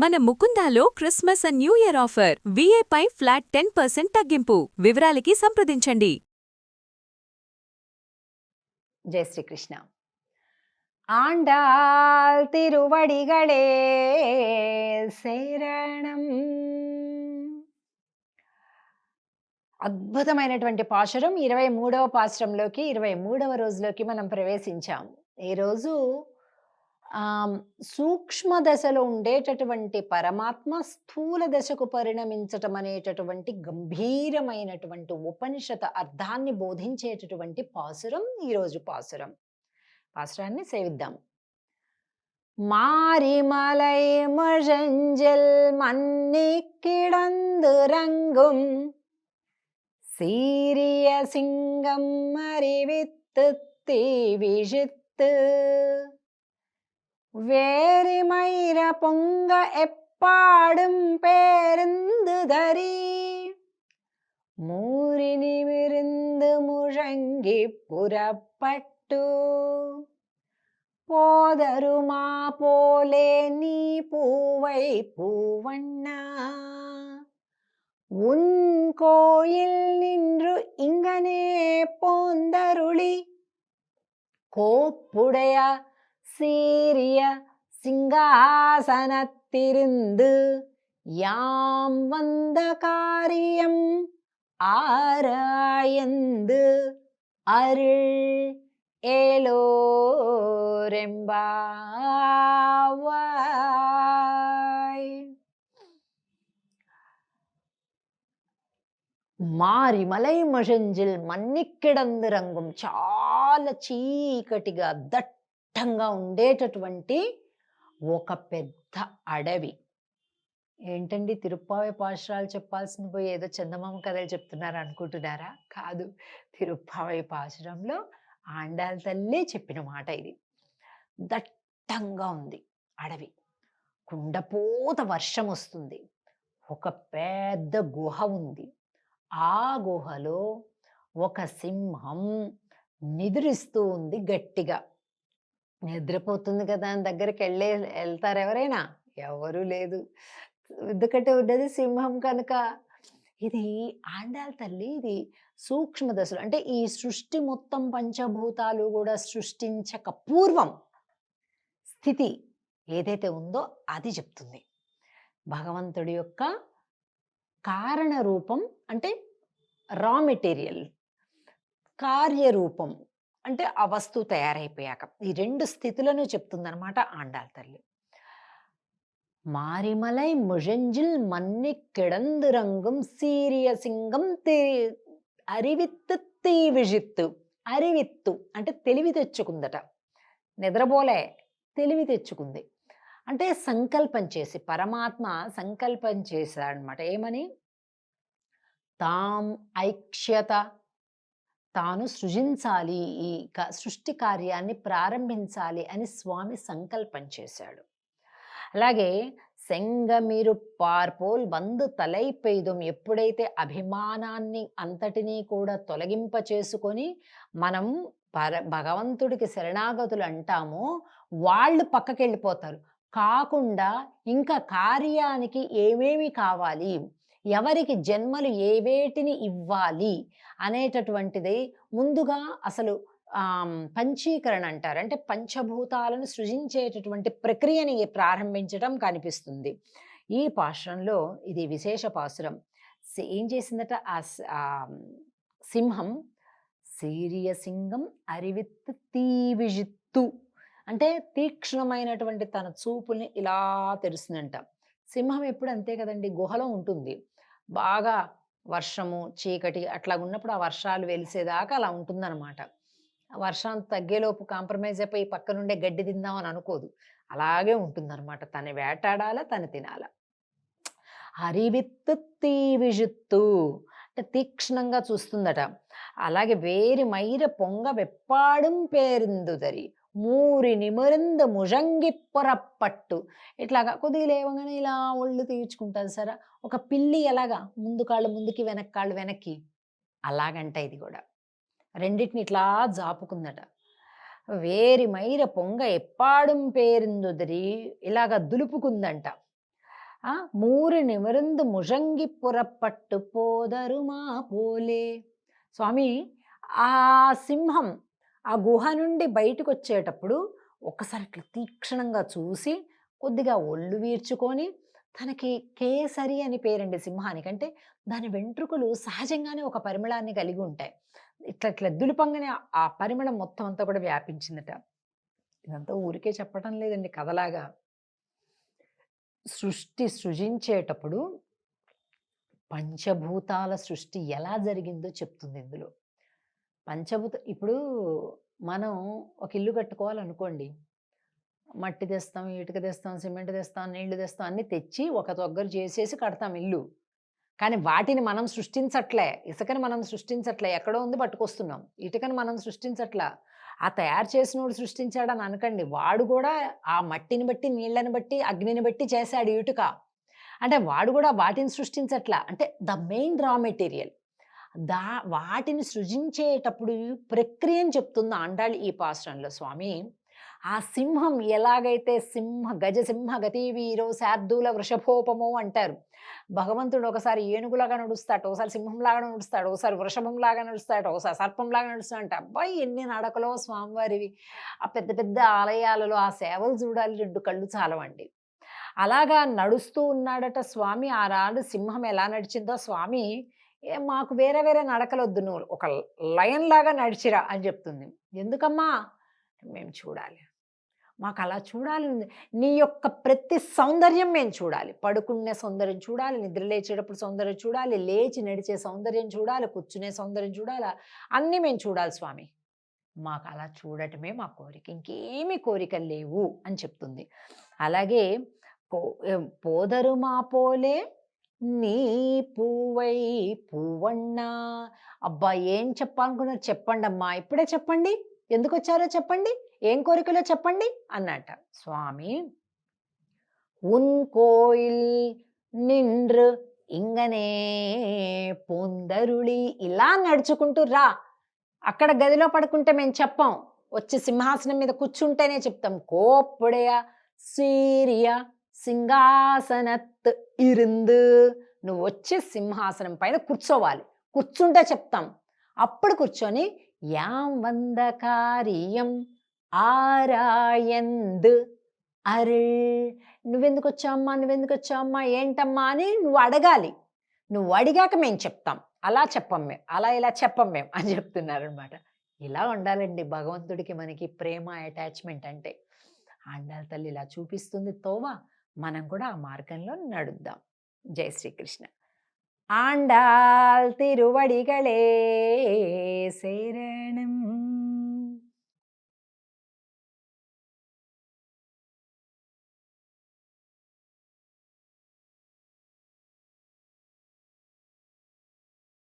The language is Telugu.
మన ముకుందాలో Christmas and new year offer విఏపై ఫ్లాట్ 10% తగ్గింపు. వివరాలకి సంప్రదించండి. జై శ్రీకృష్ణ. ఆండాల్ తిరువడిగళే శరణం. అద్భుతమైనటువంటి పాశురం 23వ పాశురంలోకి 23వ రోజులోకి మనం ప్రవేశించాం. ఈరోజు సూక్ష్మ దశలో ఉండేటటువంటి పరమాత్మ స్థూల దశకు పరిణమించటం అనేటటువంటి గంభీరమైనటువంటి ఉపనిషత్ అర్థాన్ని బోధించేటటువంటి పాసురం ఈరోజు పాసురాన్ని సేవిద్దాం. మారిమలై మజంజల్ మన్ని కిడందు రంగుం సీరియ సింగం அறிவித்து தீவிழித்து வேரிமயிர பொங்க எப்பாடும் பேருந்துதறி மூறி நிமிர்ந்து முழங்கி புறப்பட்டு போதருமா போலே நீ பூவை பூவண்ணா உன் கோயில் நின்று இங்கனே போந்தருளி கோப்புடைய சீரிய சிங்காசனத்திருந்து யாம் வந்த காரியம் ஆராயந்து அருள் ஏலோரெம்பாவாய். మారిమలై మషంజిల్ మన్నిక్కిడందు రంగం, చాలా చీకటిగా దట్టంగా ఉండేటటువంటి ఒక పెద్ద అడవి. ఏంటండి తిరుప్పావై పాశురాలు చెప్పాల్సింది పోయి ఏదో చందమామ కథలు చెప్తున్నారు అనుకుంటున్నారా? కాదు, తిరుప్పావై పాశురంలో ఆండాల్ తల్లే చెప్పిన మాట ఇది. దట్టంగా ఉంది అడవి, కుండపోత వర్షం వస్తుంది, ఒక పెద్ద గుహ ఉంది. ఆ గుహలో ఒక సింహం నిద్రిస్తూ ఉంది గట్టిగా. నిద్రపోతుంది కదా అని దగ్గరికి వెళ్తారు ఎవరైనా? ఎవరూ లేదు, ఎందుకంటే ఉన్నది సింహం కనుక. ఇది ఆండాల్ తల్లి, ఇది సూక్ష్మ దశలు, అంటే ఈ సృష్టి మొత్తం పంచభూతాలు కూడా సృష్టించక పూర్వం స్థితి ఏదైతే ఉందో అది చెప్తుంది. భగవంతుడి యొక్క కారణ రూపం అంటే రా మెటీరియల్, కార్యరూపం అంటే ఆ వస్తువు తయారైపోయాక ఈ రెండు స్థితులను చెప్తుందనమాట ఆండాల్ తల్లి. మారిమలై ముజంజిల్ మన్ని కిడందు రంగం సీరియ సింగం అరివిత్తు తీవిజిత్తు. అరివిత్తు అంటే తెలివి తెచ్చుకుందట, నిద్రపోలే, తెలివి తెచ్చుకుంది. అంటే సంకల్పం చేసి, పరమాత్మ సంకల్పం చేశాడనమాట. ఏమని? తాం ఐక్ష్యత, తాను సృజించాలి, ఈ సృష్టి కార్యాన్ని ప్రారంభించాలి అని స్వామి సంకల్పం చేశాడు. అలాగే సెంగమిరు పార్పోల్ బంధు తలై పెయ్దుం, ఎప్పుడైతే అభిమానాన్ని అంతటినీ కూడా తొలగింప చేసుకొని మనం భగవంతుడికి శరణాగతులు అంటామో వాళ్ళు పక్కకి వెళ్ళిపోతారు. కాకుండా ఇంకా కార్యానికి ఏమేమి కావాలి, ఎవరికి జన్మలు ఏవేటిని ఇవ్వాలి అనేటటువంటిది ముందుగా అసలు పంచీకరణ అంటారు. అంటే పంచభూతాలను సృజించేటటువంటి ప్రక్రియని ప్రారంభించడం కనిపిస్తుంది ఈ పాశురంలో. ఇది విశేష పాశురం. ఏం చేసిందట ఆ సింహం? సీరియ సింగం అరివిత్తు తీవిజిత్తు, అంటే తీక్ష్ణమైనటువంటి తన చూపుల్ని ఇలా తెరుస్తుందంట. సింహం ఎప్పుడు అంతే కదండి, గుహలో ఉంటుంది, బాగా వర్షము చీకటి అట్లా ఉన్నప్పుడు ఆ వర్షాలు వెలిసేదాకా అలా ఉంటుందన్నమాట. వర్షం తగ్గేలోపు కాంప్రమైజ్ అయిపోయి పక్క నుండే గడ్డి తిందామని అనుకోదు, అలాగే ఉంటుందన్నమాట. తను వేటాడాల, తను తినాల. అరివిత్తు తీవిజిత్తు అంటే తీక్ష్ణంగా చూస్తుందట. అలాగే వేరి మైర పొంగ వెప్పాడుం పేరిందుదరి మూరి నిమరింద ముజంగి పొరపట్టు, ఇట్లాగా కొద్దిగా లేవగానే ఇలా ఒళ్ళు తీర్చుకుంటుంది సరే. ఒక పిల్లి ఎలాగా ముందు కాళ్ళు ముందుకి వెనక్కాళ్ళు వెనక్కి, అలాగంట ఇది కూడా. రెండింటిని ఇట్లా జాపుకుందట. వేరి మైర పొంగ ఎప్పాడుం పేరిందుదరి, ఇలాగ దులుపుకుందంట. మూరి నిమిరిందు ముజంగి పురపట్టు పోదరుమా పోలే. స్వామి ఆ సింహం ఆ గుహ నుండి బయటకు వచ్చేటప్పుడు ఒక్కసారి ఇట్లా తీక్షణంగా చూసి కొద్దిగా ఒళ్ళు వీర్చుకొని, తనకి కేసరి అని పేరండి సింహానికి. అంటే దాని వెంట్రుకలు సహజంగానే ఒక పరిమళాన్ని కలిగి ఉంటాయి. ఇట్లా ఇట్లా దులుపంగానే ఆ పరిమళం మొత్తం అంతా కూడా వ్యాపించిందట. ఇదంతా ఊరికే చెప్పటం లేదండి, కథలాగా. సృజించేటప్పుడు పంచభూతాల సృష్టి ఎలా జరిగిందో చెప్తుంది ఇందులో. ఇప్పుడు మనం ఒక ఇల్లు కట్టుకోవాలనుకోండి, మట్టి తెస్తాం, ఇటుక తెస్తాం, సిమెంట్ తెస్తాం, నీళ్లు తెస్తాం, అన్నీ తెచ్చి ఒక దగ్గర చేసేసి కడతాం ఇల్లు. కానీ వాటిని మనం సృష్టించట్లే. ఇసుకని మనం సృష్టించట్లే, ఎక్కడో ఉంది పట్టుకొస్తున్నాం. ఇటుకని మనం సృష్టించట్లా, ఆ తయారు చేసినోడు సృష్టించాడని అనకండి. వాడు కూడా ఆ మట్టిని బట్టి, నీళ్ళని బట్టి, అగ్నిని బట్టి చేశాడు ఇటుక. అంటే వాడు కూడా వాటిని సృష్టించట్లా. అంటే ద మెయిన్ రా మెటీరియల్. వాటిని సృజించేటప్పుడు ప్రక్రియని చెప్తుంది ఆండాళ్ ఈ పాశ్రంలో. స్వామి ఆ సింహం ఎలాగైతే గజసింహ గతి వీరో శార్దూల వృషభోపమో అంటారు. భగవంతుడు ఒకసారి ఏనుగులాగా నడుస్తాడు, ఒకసారి సింహంలాగా నడుస్తాడు, ఒకసారి వృషభంలాగా నడుస్తాడు, ఒకసారి సర్పంలాగా నడుస్తాడంట. అబ్బాయి ఎన్ని నడకలో స్వామివారివి! ఆ పెద్ద పెద్ద ఆలయాలలో ఆ సేవలు చూడాలి, 2 కళ్ళు చాలవండి. అలాగా నడుస్తూ ఉన్నాడట స్వామి. ఆ రాడు సింహం ఎలా నడిచిందో, స్వామి మాకు వేరే వేరే నడకలొద్దు, నువ్వు ఒక లయన్ లాగా నడిచిరా అని చెప్తుంది. ఎందుకమ్మా? మేము చూడాలి, మాకు అలా చూడాలి, నీ యొక్క ప్రతి సౌందర్యం మేము చూడాలి. పడుకునే సౌందర్యం చూడాలి, నిద్ర లేచేటప్పుడు సౌందర్యం చూడాలి, లేచి నడిచే సౌందర్యం చూడాలి, కూర్చునే సౌందర్యం చూడాలి, అన్నీ మేము చూడాలి స్వామి. మాకు అలా చూడటమే మా కోరిక, ఇంకేమీ కోరికలు లేవు అని చెప్తుంది. అలాగే పోదరుమా పోలే నీ పూవై పువ్వన్నా. అబ్బా, ఏం చెప్పాలనుకున్నారు చెప్పండి అమ్మా, ఇప్పుడే చెప్పండి, ఎందుకు వచ్చారో చెప్పండి, ఏం కోరికలో చెప్పండి అన్నట. స్వామి ఉన్ కోయిల్ నిండ్రు ఇంగనే పొందరుళి. ఇలా నడుచుకుంటూ రా, అక్కడ గదిలో పడుకుంటే మేము చెప్పాం, వచ్చి సింహాసనం మీద కూర్చుంటేనే చెప్తాం. కోప్పుడయ సీరియ సింహాసనత్ ఇరుందు. నువ్వు వచ్చి సింహాసనం పైన కూర్చోవాలి, కూర్చుంటే చెప్తాం. అప్పుడు కూర్చొని యాం వంద కార్యం ఆరాయంద్ అరుళ్. నువ్వెందుకు వచ్చావమ్మా, నువ్వెందుకు వచ్చావమ్మా, ఏంటమ్మా అని నువ్వు అడగాలి. నువ్వు అడిగాక మేము చెప్తాం, అలా చెప్పం మేము, అలా ఇలా చెప్పం మేము అని చెప్తున్నారనమాట. ఇలా ఉండాలండి భగవంతుడికి మనకి ప్రేమ, అటాచ్మెంట్ అంటే. ఆండాళ్ తల్లి ఇలా చూపిస్తుంది తోవ, మనం కూడా ఆ మార్గంలో నడుద్దాం. జై శ్రీకృష్ణ. ఆండాళ్ తిరువడిగళే శరణం.